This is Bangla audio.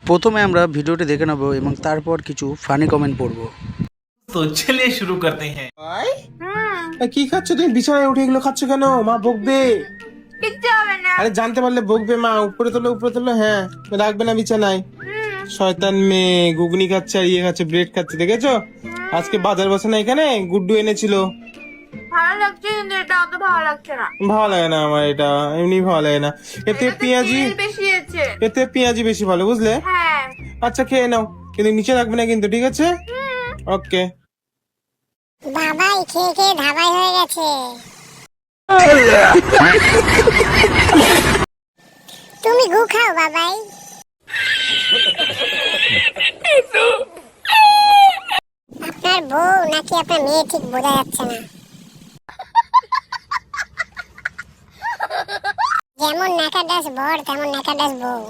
প্রথমে আমরা ভিডিওটি দেখে নেব এবং তারপর কিছু ফানি কমেন্ট পড়ব। तो चलिए शुरू करते हैं। কি খাচ্ছ তুমি? বিছানায় উঠে এগুলো খাচ্ছ কেন? মা বকবে। কিচ্ছু হবে না। আরে জানতে পারলে বকবে মা। উপরে তোলো উপরে তোলো। হ্যাঁ, রাখবে না বিছানায়। শয়তান মেয়ে ঘুগনি খাচ্ছে আর ইয়ে খাচ্ছে, ব্রেড খাচ্ছে, দেখেছো? আজকে বাজার বসে না এখানে, গুড্ডু এনেছিল। ভালো লাগছে কিন্তু এটা অত ভালো লাগছে না। ভালো লাগে না আমার এটা, এমনি ভালো লাগে না। এতে এটাতে পেঁয়াজি, তেল বেশি আছে। এতে পেঁয়াজি বেশি ভালো, বুঝলে? হ্যাঁ। আচ্ছা খেয়ে নাও, কিন্তু নিচে রাখবে না কিন্তু, ঠিক আছে? ওকে। বাবাই খেয়ে খেয়ে ধাবাই হয়ে গেছে। তুমি গু খাও বাবাই। আপনার বউ নাকি আপনার মেয়ে ঠিক বোঝা যাচ্ছে না। যেমন নাকাডাস বর তেমন নাকাডাস বউ।